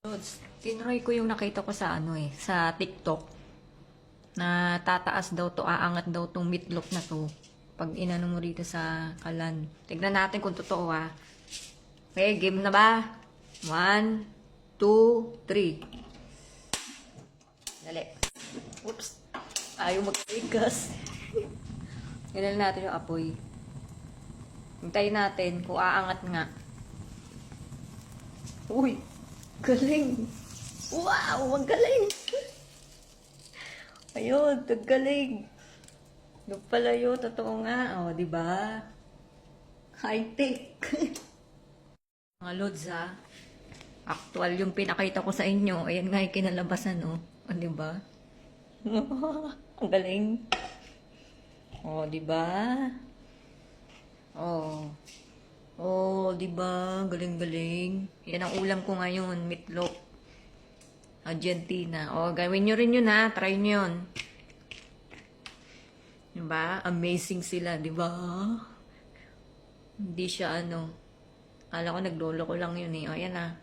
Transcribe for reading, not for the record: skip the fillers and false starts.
Lods, tinry ko yung nakita ko sa sa TikTok na tataas daw to, aangat daw tong meatloaf na to pag inano mo rito sa kalan. Tignan natin kung totoo ha. Okay, game na ba? 1, 2, 3. Dali. Oops. Ayaw magtigas. Ganun natin yung apoy. Hintayin natin kung aangat nga. Uy! Galing! Wow! Ang galing! Ayun, galing! Yung pala yun, totoo nga. O, diba? High-tech! Mga lods ha. Actual yung pinakita ko sa inyo. Ayan nga yung kinalabasan, o. O, diba? Ang galing! O, diba? O. Oh, di ba? Galing-galing. Yan ang ulam ko ngayon, meatloaf. Argentina. Oh, gawin nyo rin yun ha. Try nyo yun. Di ba? Amazing sila, di ba? Hindi siya Kala ko naglolo ko lang yun eh. O, yan ha.